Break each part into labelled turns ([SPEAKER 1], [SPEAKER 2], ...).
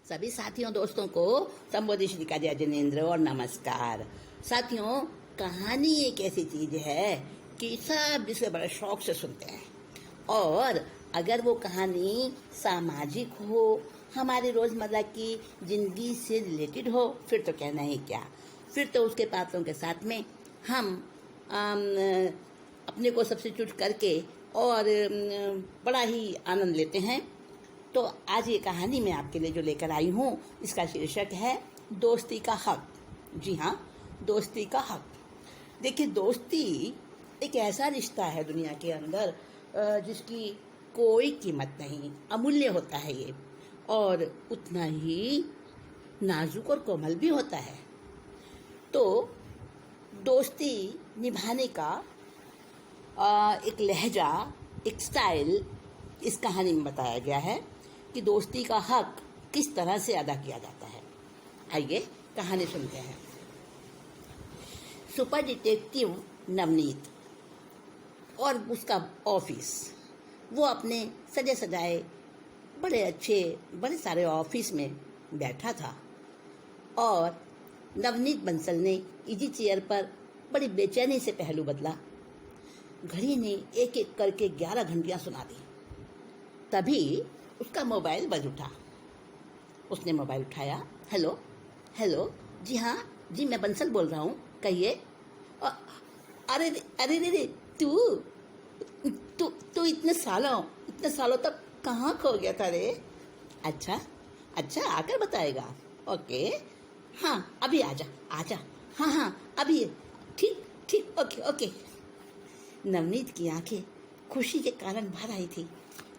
[SPEAKER 1] सभी साथियों दोस्तों को संबोधित श्री का जय जिनेन्द्र और नमस्कार। साथियों, कहानी एक ऐसी चीज है कि सब इसे बड़े शौक से सुनते हैं, और अगर वो कहानी सामाजिक हो, हमारी रोजमर्रा की जिंदगी से रिलेटेड हो, फिर तो कहना ही क्या। फिर तो उसके पात्रों के साथ में हम अपने को सब्स्टिट्यूट करके और बड़ा ही आनंद लेते हैं। तो आज ये कहानी मैं आपके लिए जो लेकर आई हूँ, इसका शीर्षक है दोस्ती का हक। जी हाँ, दोस्ती का हक। देखिए, दोस्ती एक ऐसा रिश्ता है दुनिया के अंदर जिसकी कोई कीमत नहीं, अमूल्य होता है ये, और उतना ही नाजुक और कोमल भी होता है। तो दोस्ती निभाने का एक लहजा, एक स्टाइल इस कहानी में बताया गया है कि दोस्ती का हक किस तरह से अदा किया जाता है। आइए कहानी सुनते हैं। सुपर डिटेक्टिव नवनीत और उसका ऑफिस, वो अपने सजे सजाए बड़े सारे ऑफिस में बैठा था, और नवनीत बंसल ने इजी चेयर पर बड़ी बेचैनी से पहलू बदला। घड़ी ने एक एक करके 11 घंटियां सुना दी। तभी उसका मोबाइल बज उठा। उसने मोबाइल उठाया। हेलो हेलो, जी हाँ जी, मैं बंसल बोल रहा हूँ, कहिए। अरे अरे रे, तू तू तू इतने सालों तक कहाँ खो गया था रे? अच्छा, आकर बताएगा। ओके, हाँ अभी आजा। हाँ अभी, ठीक, ओके। नवनीत की आंखें खुशी के कारण भर आई थी।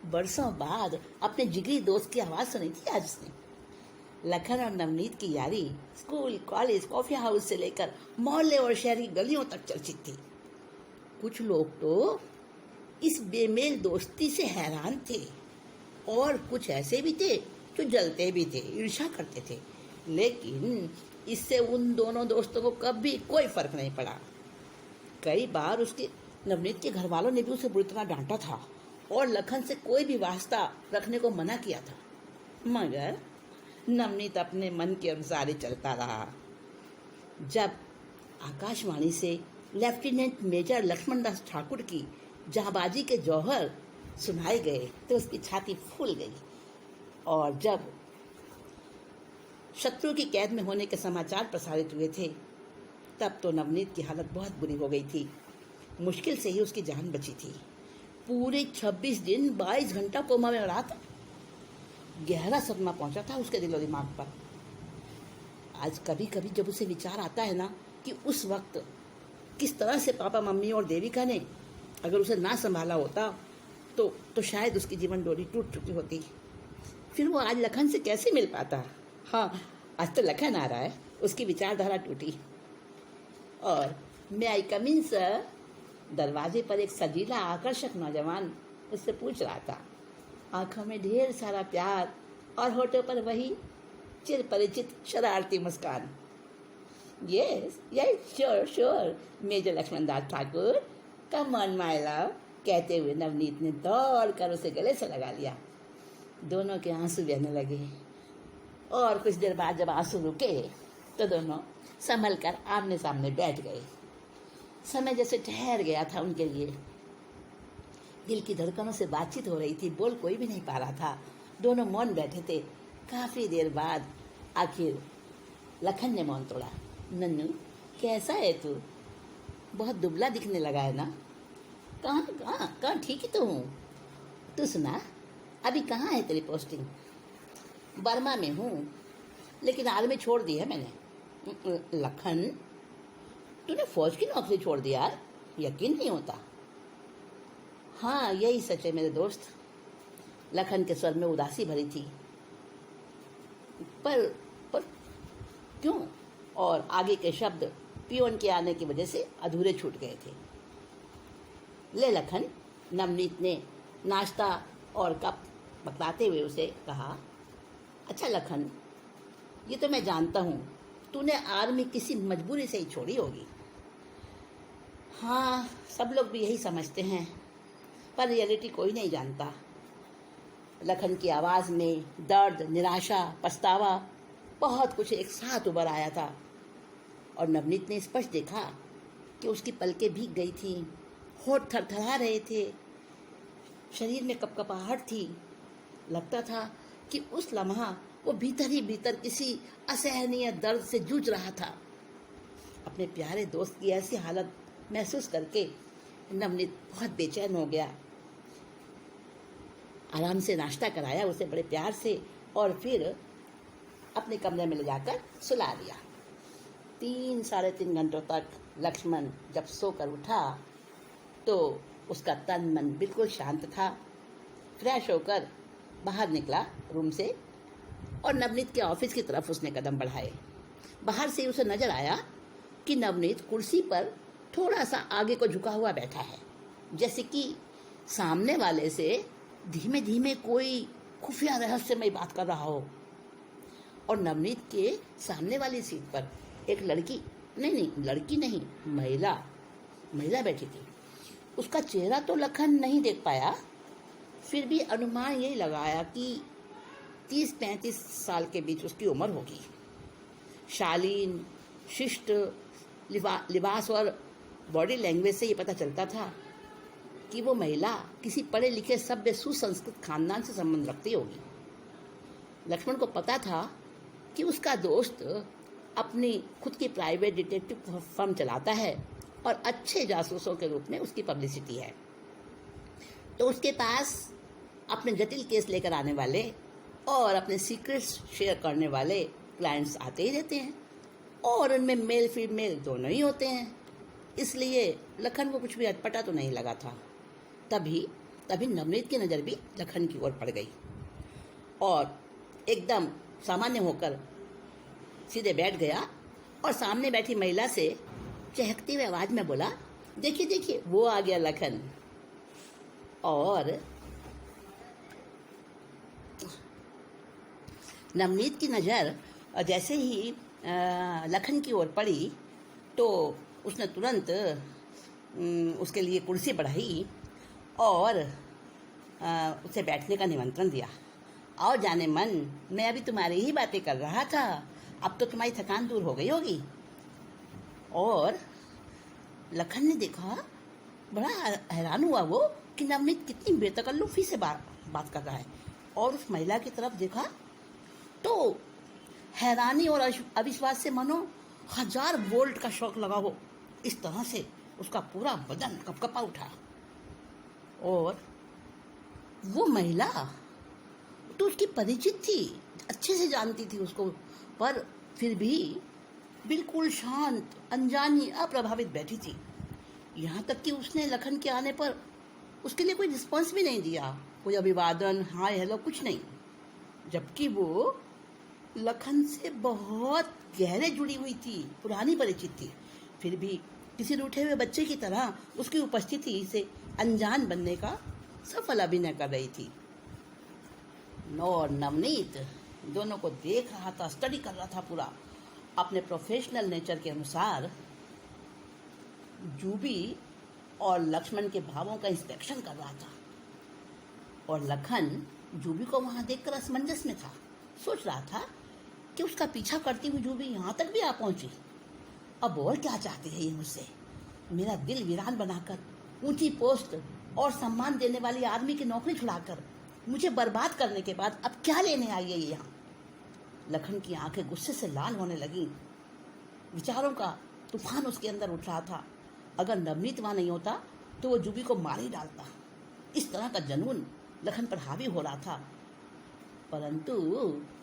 [SPEAKER 1] बरसों बाद अपने जिगरी दोस्त की आवाज सुनी थी आज उसने। लखन और नवनीत की यारी स्कूल, कॉलेज, कॉफी हाउस से लेकर मोहल्ले और शहरी गलियों तक चर्चित थी। कुछ लोग तो इस बेमेल दोस्ती से हैरान थे, और कुछ ऐसे भी थे जो जलते भी थे, ईर्ष्या करते थे। लेकिन इससे उन दोनों दोस्तों को कभी कोई फर्क नहीं पड़ा। कई बार उसके नवनीत के घर वालों ने भी उसे बुरी तरह डांटा था और लखन से कोई भी वास्ता रखने को मना किया था, मगर नवनीत अपने मन के अनुसार ही चलता रहा। जब आकाशवाणी से लेफ्टिनेंट मेजर लक्ष्मण दास ठाकुर की जाबाजी के जौहर सुनाए गए तो उसकी छाती फूल गई, और जब शत्रु की कैद में होने के समाचार प्रसारित हुए थे, तब तो नवनीत की हालत बहुत बुरी हो गई थी। मुश्किल से ही उसकी जान बची थी। पूरे 26 दिन 22 घंटा कोमा में रहा था। गहरा सदमा पहुंचा था उसके दिलो दिमाग पर। आज कभी कभी जब उसे विचार आता है ना कि उस वक्त किस तरह से पापा, मम्मी और देविका ने अगर उसे ना संभाला होता तो शायद उसकी जीवन डोरी टूट चुकी होती। फिर वो आज लखन से कैसे मिल पाता। हाँ, आज तो लखन आ रहा है। उसकी विचारधारा टूटी। और मे आई कम इन सर? दरवाजे पर एक सजीला आकर्षक नौजवान उससे पूछ रहा था। आंखों में ढेर सारा प्यार और होठों पर वही चिर परिचित शरारती मुस्कान। Yes, sure, major Lakshman Das Thakur, come on my love, कहते हुए नवनीत ने दौड़ कर उसे गले से लगा लिया। दोनों के आंसू बहने लगे, और कुछ देर बाद जब आंसू रुके तो दोनों संभल कर आमने सामने बैठ गए। समय जैसे ठहर गया था उनके लिए। दिल की धड़कनों से बातचीत हो रही थी, बोल कोई भी नहीं पा रहा था। दोनों मौन बैठे थे। काफी देर बाद आखिर लखन ने मौन तोड़ा। नन्नू, कैसा है तू? बहुत दुबला दिखने लगा है ना? कहाँ, ठीक ही तो हूँ। तू सुना, अभी कहाँ है तेरी पोस्टिंग? बर्मा में हूँ, लेकिन आर्मी छोड़ दी है मैंने। लखन, तूने फौज की नौकरी छोड़ दी यार, यकीन नहीं होता। हाँ, यही सच है मेरे दोस्त। लखन के स्वर में उदासी भरी थी। पर क्यों? और आगे के शब्द पियोन के आने की वजह से अधूरे छूट गए थे। ले लखन, नवनीत ने नाश्ता और कप बतलाते हुए उसे कहा। अच्छा लखन, ये तो मैं जानता हूँ, तूने आर्मी किसी मजबूरी से ही छोड़ी होगी। हाँ, सब लोग भी यही समझते हैं, पर रियलिटी कोई नहीं जानता। लखन की आवाज़ में दर्द, निराशा, पछतावा, बहुत कुछ एक साथ उभर आया था। और नवनीत ने स्पष्ट देखा कि उसकी पलकें भीग गई थीं, होठ थरथरा रहे थे, शरीर में कपकपाहट थी। लगता था कि उस लम्हा वो भीतर ही भीतर किसी असहनीय दर्द से जूझ रहा था। अपने प्यारे दोस्त की ऐसी हालत महसूस करके नवनीत बहुत बेचैन हो गया। आराम से नाश्ता कराया उसे बड़े प्यार से और फिर अपने कमरे में ले जाकर सुला दिया। 3-3.5 घंटों तक लक्ष्मण जब सोकर उठा तो उसका तन मन बिल्कुल शांत था। फ्रेश होकर बाहर निकला रूम से और नवनीत के ऑफिस की तरफ उसने कदम बढ़ाए। बाहर से उसे नजर आया कि नवनीत कुर्सी पर थोड़ा सा आगे को झुका हुआ बैठा है, जैसे कि सामने वाले से धीमे धीमे कोई खुफिया रहस्यमय बात कर रहा हो। और नवनीत के सामने वाली सीट पर एक लड़की नहीं, महिला बैठी थी। उसका चेहरा तो लखन नहीं देख पाया, फिर भी अनुमान यही लगाया कि 30-35 साल के बीच उसकी उम्र होगी। शालीन, शिष्ट लिबास और बॉडी लैंग्वेज से ये पता चलता था कि वो महिला किसी पढ़े लिखे सभ्य सुसंस्कृत खानदान से संबंध रखती होगी। लक्ष्मण को पता था कि उसका दोस्त अपनी खुद की प्राइवेट डिटेक्टिव फर्म चलाता है और अच्छे जासूसों के रूप में उसकी पब्लिसिटी है। तो उसके पास अपने जटिल केस लेकर आने वाले और अपने सीक्रेट्स शेयर करने वाले क्लाइंट्स आते ही रहते हैं और उनमें मेल फीमेल दोनों ही होते हैं। इसलिए लखन को कुछ भी अटपटा तो नहीं लगा था। तभी नवनीत की नज़र भी लखन की ओर पड़ गई और एकदम सामान्य होकर सीधे बैठ गया और सामने बैठी महिला से चहकती हुई आवाज में बोला, देखिए देखिए वो आ गया लखन। और नवनीत की नज़र जैसे ही लखन की ओर पड़ी तो उसने तुरंत उसके लिए कुर्सी बढ़ाई और उसे बैठने का निमंत्रण दिया। आओ जाने मन, मैं अभी तुम्हारी ही बातें कर रहा था, अब तो तुम्हारी थकान दूर हो गई होगी। और लखन ने देखा, बड़ा हैरान हुआ वो कि नवनीत कितनी बेतकल्लुफी से बात कर रहा है। और उस महिला की तरफ देखा तो हैरानी और अविश्वास से मानो 1000 वोल्ट का शॉक लगा हो, इस तरह से उसका पूरा बदन कपकपा उठा। और वो महिला तो उसकी परिचित थी, अच्छे से जानती थी उसको, पर फिर भी बिल्कुल शांत, अनजानी, अप्रभावित बैठी थी। यहाँ तक कि उसने लखन के आने पर उसके लिए कोई रिस्पॉन्स भी नहीं दिया, कोई अभिवादन, हाय हेलो, कुछ नहीं। जबकि वो लखन से बहुत गहरे जुड़ी हुई थी, पुरानी परिचित थी, फिर भी किसी रूठे हुए बच्चे की तरह उसकी उपस्थिति से अनजान बनने का सफल अभिनय कर रही थी। और नवनीत दोनों को देख रहा था, स्टडी कर रहा था पूरा, अपने प्रोफेशनल नेचर के अनुसार जूबी और लक्ष्मण के भावों का इंस्पेक्शन कर रहा था। और लखन जूबी को वहां देखकर असमंजस में था, सोच रहा था कि उसका पीछा करती हुई जूबी यहाँ तक भी आ पहुंची। अब और क्या चाहती है ये मुझसे? मेरा दिल वीरान बनाकर, ऊंची पोस्ट और सम्मान देने वाली आदमी की नौकरी छुड़ाकर मुझे बर्बाद करने के बाद अब क्या लेने आई है ये यहाँ? लखन की आंखें गुस्से से लाल होने लगी। विचारों का तूफान उसके अंदर उठ रहा था। अगर नवनीत वहां नहीं होता तो वो जूबी को मार ही डालता। इस तरह का जुनून लखन पर हावी हो रहा था। परंतु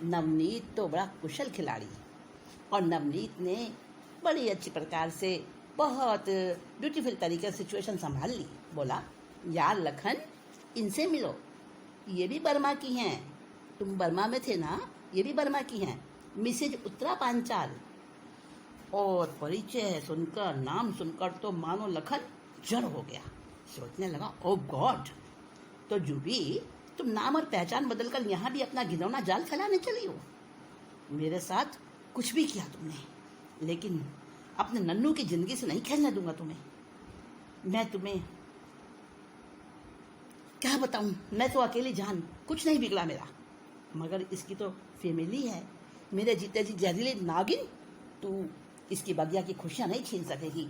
[SPEAKER 1] नवनीत तो बड़ा कुशल खिलाड़ी, और नवनीत ने बड़ी अच्छी प्रकार से, बहुत ब्यूटीफुल तरीके से सिचुएशन संभाल ली। बोला, यार लखन, इनसे मिलो, ये भी बर्मा की हैं, तुम बर्मा में थे ना, ये भी बर्मा की हैं, मिसेज उत्तरा पांचाल। और परिचय सुनकर, नाम सुनकर तो मानो लखन जड़ हो गया। सोचने लगा, ओ गॉड, तो जूबी तुम नाम और पहचान बदलकर यहाँ भी अपना घिनौना जाल फैलाने चली हो। मेरे साथ कुछ भी किया तुमने, लेकिन अपने नन्नू की जिंदगी से नहीं खेलने दूंगा तुम्हें। मैं तुम्हें क्या बताऊं, मैं तो अकेली जान, कुछ नहीं बिगड़ा मेरा, मगर इसकी तो फैमिली है, मेरे जीते जी जहरीली नागिन, तू इसकी बगिया की खुशियां नहीं छीन सकेगी।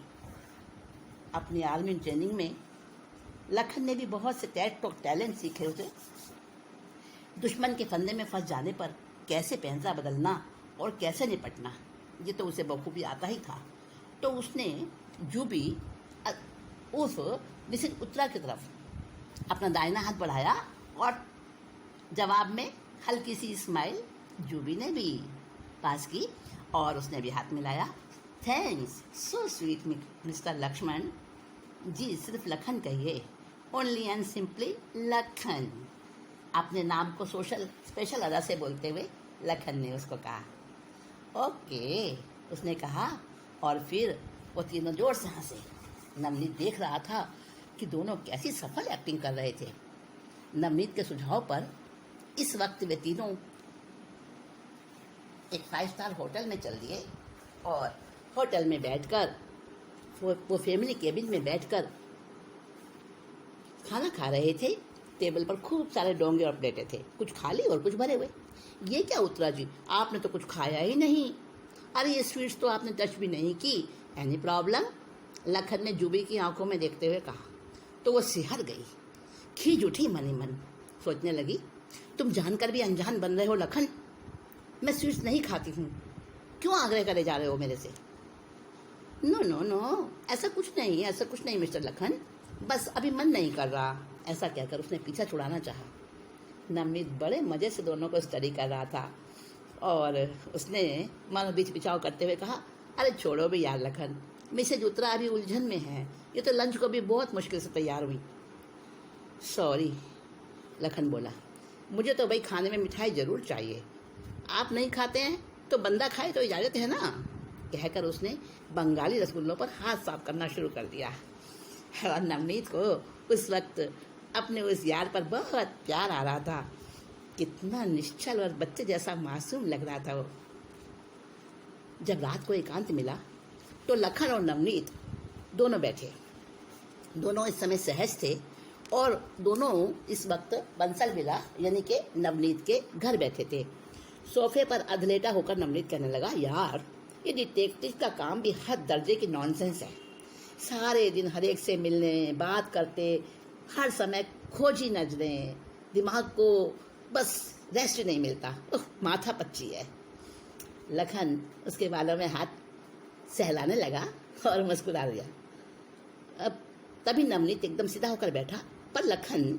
[SPEAKER 1] अपनी आर्मी ट्रेनिंग में लखन ने भी बहुत से टैलेंट सीखे थे। दुश्मन के फंदे में फंस जाने पर कैसे पैंतरा बदलना और कैसे निपटना, ये तो उसे बखूबी आता ही था। तो उसने जूबी उस मिसेज उत्तरा की तरफ अपना दाहिना हाथ बढ़ाया और जवाब में हल्की सी स्माइल जूबी ने भी पास की और उसने भी हाथ मिलाया। Thanks, so sweet mister Lakshman ji, सिर्फ लखन कहिए, ओनली एंड सिंपली लखन। अपने नाम को स्पेशल अदा से बोलते हुए लखन ने उसको कहा। ओके, उसने कहा और फिर वो तीनों जोर से हंसे। नवनीत देख रहा था कि दोनों कैसी सफल एक्टिंग कर रहे थे। नवनीत के सुझाव पर इस वक्त वे तीनों एक 5 स्टार होटल में चल दिए और होटल में बैठकर वो फैमिली केबिन में बैठकर खाना खा रहे थे। टेबल पर खूब सारे डोंगे और प्लेटें थे, कुछ खाली और कुछ भरे हुए। ये क्या उत्तरा जी, आपने तो कुछ खाया ही नहीं। अरे ये स्वीट्स तो आपने टच भी नहीं की। Any problem? लखन ने जूबी की आंखों में देखते हुए कहा। तो वो सिहर गई, खींच उठी मन ही मन। सोचने लगी, तुम जानकर भी अनजान बन रहे हो लखन, मैं स्वीट्स नहीं खाती हूँ, क्यों आग्रह करे जा रहे हो मेरे से? नो नो नो, ऐसा कुछ नहीं मिस्टर लखन, बस अभी मन नहीं कर रहा। ऐसा कहकर उसने पीछा छुड़ाना चाहा। नवनीत बड़े मजे से दोनों को स्टडी कर रहा था और उसने मानो बीच पिछाव करते हुए कहा, अरे छोड़ो भी यार लखन, मिसेज उत्तरा अभी उलझन में है, ये तो लंच को भी बहुत मुश्किल से तैयार हुई। सॉरी, लखन बोला, मुझे तो भाई खाने में मिठाई जरूर चाहिए। आप नहीं खाते हैं तो बंदा खाए तो इजाज़त है ना। कहकर उसने बंगाली रसगुल्लों पर हाथ साफ करना शुरू कर दिया। और नवनीत को उस वक्त अपने उस यार पर बहुत प्यार आ रहा था। कितना निश्चल और बच्चे जैसा मासूम लग रहा था वो। जब रात को एकांत मिला तो लखन और नवनीत दोनों बैठे। दोनों इस समय सहज थे और दोनों इस वक्त बंसल विला यानी कि नवनीत के घर बैठे थे। सोफे पर अधलेटा होकर नवनीत कहने लगा, यार ये डिटेक्टिव का काम भी हद दर्जे की नॉनसेंस है। सारे दिन हर एक से मिलने, बात करते, हर समय खोजी नजरें, दिमाग को बस रेस्ट नहीं मिलता। माथा पच्ची है। लखन उसके बालों में हाथ सहलाने लगा और मुस्कुरा दिया। अब तभी नवनीत एकदम सीधा होकर बैठा। पर लखन,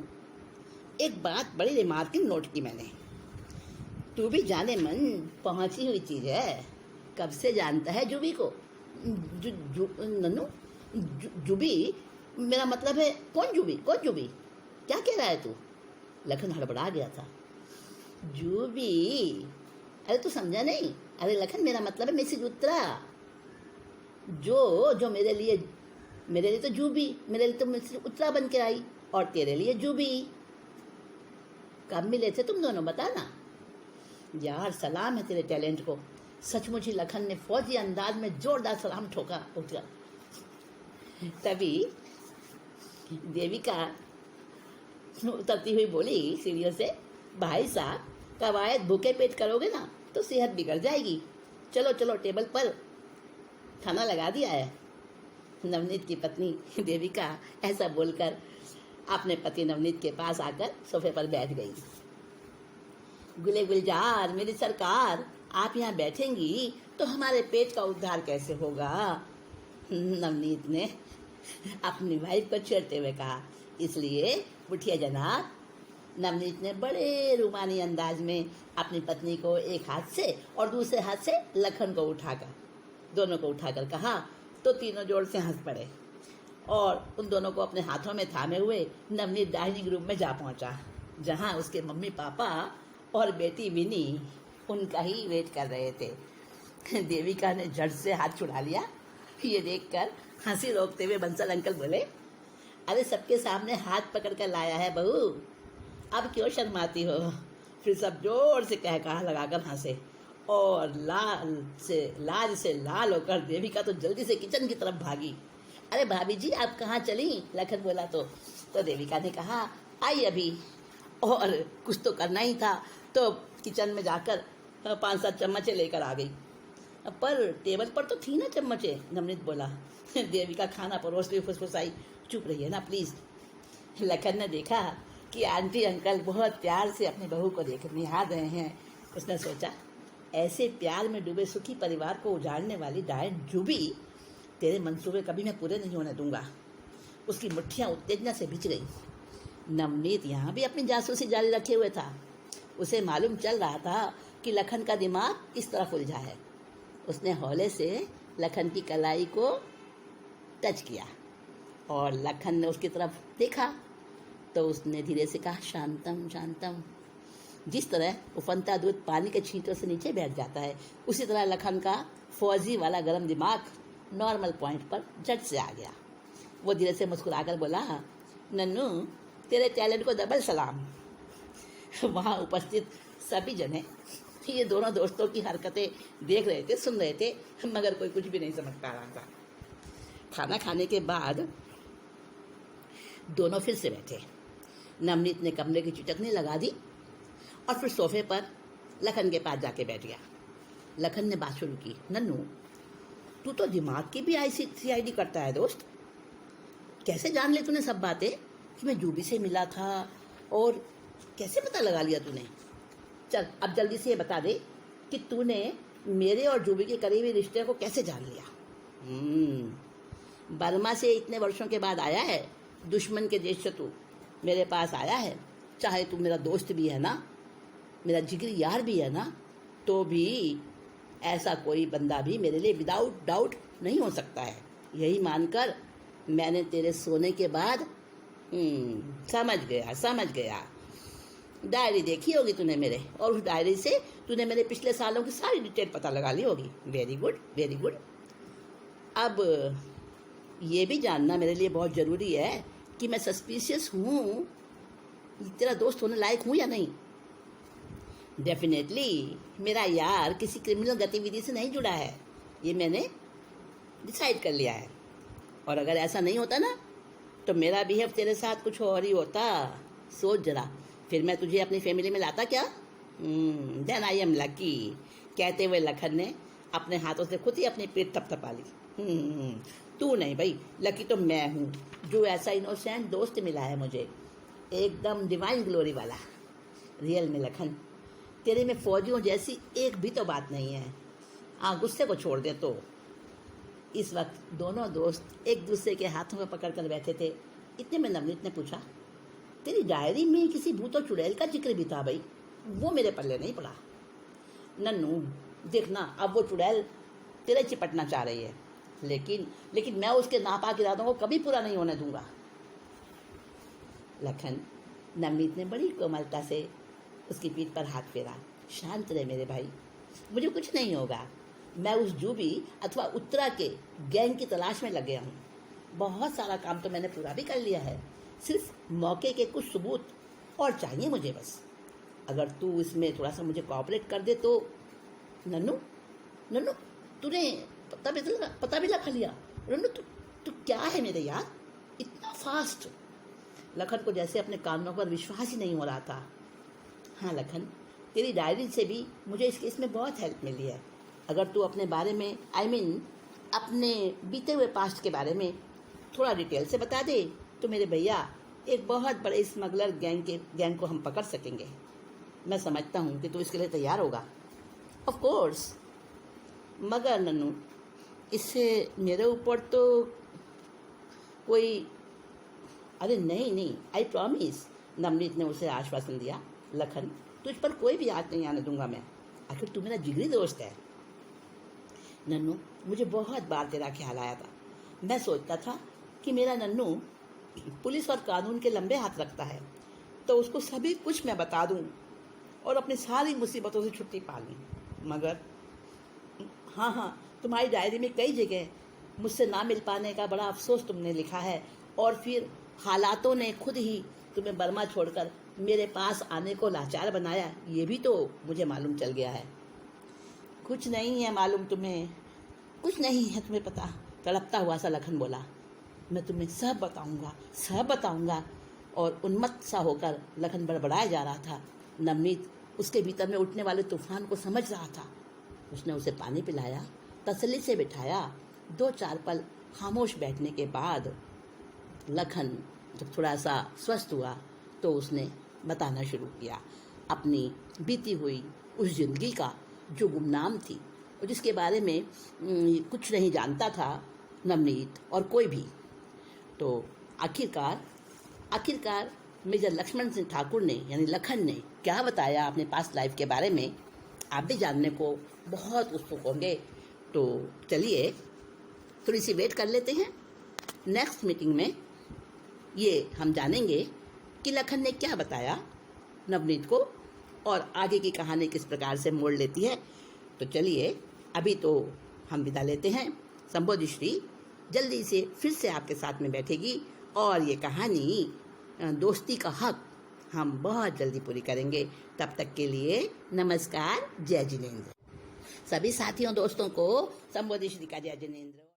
[SPEAKER 1] एक बात बड़ी रिमार्किंग नोट की मैंने। तू भी जाने मन पहुंची हुई चीज है। कब से जानता है जूबी को? नन्नू, जूबी मेरा मतलब है कौन जूबी? क्या कह रहा है तू? लखन हड़बड़ा गया था। जूबी? अरे तू समझा नहीं? अरे लखन, मेरा मतलब है मिसेज उत्तरा, जो मेरे लिए तो जूबी, मेरे लिए तो मिसेज उत्तरा बन के आई और तेरे लिए जूबी। कब मिले थे तुम दोनों, बताना यार। सलाम है तेरे टैलेंट को। सचमुच ही लखन ने फौजी अंदाज में जोरदार सलाम ठोका उठकर। तभी देविका उतरती हुई बोली सीढ़ियों से, भाई साहब, कवायद भूखे पेट करोगे ना तो सेहत बिगड़ जाएगी। चलो चलो, टेबल पर खाना लगा दिया है। नवनीत की पत्नी देविका ऐसा बोलकर अपने पति नवनीत के पास आकर सोफे पर बैठ गई। गुले गुलजार, मेरी सरकार, आप यहाँ बैठेंगी तो हमारे पेट का उद्धार कैसे होगा? नवनीत ने अपनी वाइफ को छेड़ते हुए कहा। इसलिए उठिए जनाब। नवनीत ने बड़े रूमानी अंदाज में अपनी पत्नी को एक हाथ से और दूसरे हाथ से लखन को दोनों को उठाकर कहा तो तीनों जोर से हंस पड़े और उन दोनों को अपने हाथों में थामे हुए नवनीत डाइनिंग रूम में जा पहुंचा, जहां उसके मम्मी पापा और बेटी विनी उनका ही वेट कर रहे थे। देविका ने झट से हाथ छुड़ा लिया। ये देखकर हंसी रोकते हुए बंसल अंकल बोले, अरे सबके सामने हाथ पकड़ कर लाया है बहू, अब क्यों शर्माती हो? फिर सब जोर से कहा लगाकर हंसे और लाज से लाल होकर देविका तो जल्दी से किचन की तरफ भागी। अरे भाभी जी, आप कहाँ चली? लखन बोला तो देविका ने कहा, आई अभी, और कुछ तो करना ही था, तो किचन में जाकर 5-7 चम्मचें लेकर आ गई। पर टेबल पर तो थी ना चम्मचें, नवनीत बोला। देवी का खाना परोसती हुई फुसफुसाई, चुप रहिए ना प्लीज़। लखन ने देखा कि आंटी अंकल बहुत प्यार से अपनी बहू को देख निहार रहे हैं। उसने सोचा, ऐसे प्यार में डूबे सुखी परिवार को उजाड़ने वाली डायन जूबी, तेरे मंसूबे कभी मैं पूरे नहीं होने दूंगा। उसकी मुट्ठियां उत्तेजना से भिज गई। नवनीत यहाँ भी अपनी जासूसी जारी रखे हुए था। उसे मालूम चल रहा था कि लखन का दिमाग इस तरफ उलझा है। उसने हौले से लखन की कलाई को टच किया और लखन ने उसकी तरफ देखा तो उसने धीरे से कहा, शांतम शांतम। जिस तरह उफनता दूध पानी के छींटों से नीचे बैठ जाता है, उसी तरह लखन का फौजी वाला गर्म दिमाग नॉर्मल पॉइंट पर झट से आ गया। वो धीरे से मुस्कुराकर बोला, नन्नू तेरे टैलेंट को डबल सलाम। वहाँ उपस्थित सभी जने ये दोनों दोस्तों की हरकतें देख रहे थे, सुन रहे थे, मगर कोई कुछ भी नहीं समझ पा रहा था। खाना खाने के बाद दोनों फिर से बैठे। नवनीत ने कमरे की चुटकनी लगा दी और फिर सोफे पर लखन के पास जाके बैठ गया। लखन ने बात शुरू की, नन्नू तू तो दिमाग की भी ICID करता है दोस्त। कैसे जान ले तूने सब बातें कि मैं जूबी से मिला था, और कैसे पता लगा लिया तूने? चल अब जल्दी से ये बता दे कि तूने मेरे और जूबी के करीबी रिश्ते को कैसे जान लिया? बर्मा से इतने वर्षों के बाद आया है, दुश्मन के देश से तू मेरे पास आया है। चाहे तू मेरा दोस्त भी है ना, मेरा जिगरी यार भी है ना, तो भी ऐसा कोई बंदा भी मेरे लिए विदाउट डाउट नहीं हो सकता है। यही मानकर मैंने तेरे सोने के बाद समझ गया। डायरी देखी होगी तूने मेरे, और उस डायरी से तूने मेरे पिछले सालों की सारी डिटेल पता लगा ली होगी। Very good very good. अब ये भी जानना मेरे लिए बहुत ज़रूरी है कि मैं सस्पिशियस हूँ, तेरा दोस्त होने लायक हूँ या नहीं। डेफिनेटली मेरा यार किसी क्रिमिनल गतिविधि से नहीं जुड़ा है, ये मैंने डिसाइड कर लिया है। और अगर ऐसा नहीं होता ना, तो मेरा बिहेव तेरे साथ कुछ और ही होता। सोच जरा, फिर मैं तुझे अपनी फैमिली में लाता क्या? Then I am lucky. कहते हुए लखन ने अपने हाथों से खुद ही अपनी पीठ थपथपा ली। तू नहीं भाई, लकी तो मैं हूँ जो ऐसा इनोसेंट दोस्त मिला है मुझे, एकदम डिवाइन ग्लोरी वाला। रियल में लखन, तेरे में फौजियों जैसी एक भी तो बात नहीं है। गुस्से को छोड़ दे तो। इस वक्त दोनों दोस्त एक दूसरे के हाथों में पकड़ कर बैठे थे। इतने में नवनीत ने पूछा, तेरी डायरी में किसी भूत और चुड़ैल का जिक्र भी था भाई, वो मेरे पल्ले नहीं पड़ा। नन्नू देखना, अब वो चुड़ैल तेरे चिपटना चाह रही है, लेकिन मैं उसके नापाक इरादों को कभी पूरा नहीं होने दूंगा। लखन, नवनीत ने बड़ी कोमलता से उसकी पीठ पर हाथ फेरा। शांत रहे मेरे भाई, मुझे कुछ नहीं होगा। मैं उस जूबी अथवा उत्तरा के गैंग की तलाश में लग गया हूँ। बहुत सारा काम तो मैंने पूरा भी कर लिया है, सिर्फ मौके के कुछ सबूत और चाहिए मुझे बस। अगर तू इसमें थोड़ा सा मुझे कोऑपरेट कर दे तो। नन्नू तूने पता भी लखा लिया? नन्नू तू क्या है मेरे यार, इतना फास्ट? लखन को जैसे अपने कानों पर विश्वास ही नहीं हो रहा था। हाँ लखन, तेरी डायरी से भी मुझे इस केस में बहुत हेल्प मिली है। अगर तू अपने बारे में अपने बीते हुए पास्ट के बारे में थोड़ा डिटेल से बता दे तो मेरे भैया एक बहुत बड़े स्मगलर गैंग को हम पकड़ सकेंगे। मैं समझता हूँ कि तू इसके लिए तैयार होगा। ऑफ कोर्स, मगर नन्नू इससे मेरे ऊपर तो कोई। अरे नहीं, आई प्रॉमिस। नवनीत ने उसे आश्वासन दिया। लखन, तुझ पर कोई भी हाथ नहीं आने दूंगा मैं, आखिर तू मेरा जिगरी दोस्त है। नन्नू, मुझे बहुत बार तेरा ख्याल आया था। मैं सोचता था कि मेरा नन्नू पुलिस और कानून के लंबे हाथ रखता है, तो उसको सभी कुछ मैं बता दूं और अपनी सारी मुसीबतों से छुट्टी पा लूं। मगर हाँ, तुम्हारी डायरी में कई जगह मुझसे ना मिल पाने का बड़ा अफसोस तुमने लिखा है, और फिर हालातों ने खुद ही तुम्हें बर्मा छोड़कर मेरे पास आने को लाचार बनाया, ये भी तो मुझे मालूम चल गया है। कुछ नहीं है मालूम तुम्हें, कुछ नहीं है तुम्हें पता, तड़पता हुआ सा लखन बोला। मैं तुम्हें सब बताऊंगा, और उन्मत्त सा होकर लखन बड़बड़ाया जा रहा था। नवनीत उसके भीतर में उठने वाले तूफान को समझ रहा था। उसने उसे पानी पिलाया, तसल्ली से बिठाया। 2-4 पल खामोश बैठने के बाद लखन जब थोड़ा सा स्वस्थ हुआ तो उसने बताना शुरू किया अपनी बीती हुई उस जिंदगी का जो गुमनाम थी और जिसके बारे में कुछ नहीं जानता था नवनीत और कोई भी। तो आखिरकार मेजर लक्ष्मण सिंह ठाकुर ने यानी लखन ने क्या बताया अपने पास्ट लाइफ के बारे में, आप भी जानने को बहुत उत्सुक होंगे। तो चलिए थोड़ी सी वेट कर लेते हैं। नेक्स्ट मीटिंग में ये हम जानेंगे कि लखन ने क्या बताया नवनीत को और आगे की कहानी किस प्रकार से मोड़ लेती है। तो चलिए अभी तो हम विदा लेते हैं। संबोधिश्री जल्दी से फिर से आपके साथ में बैठेगी और ये कहानी दोस्ती का हक हम बहुत जल्दी पूरी करेंगे। तब तक के लिए नमस्कार, जय जिनेंद्र। सभी साथियों दोस्तों को संबोधिश्री का जय जिनेंद्र।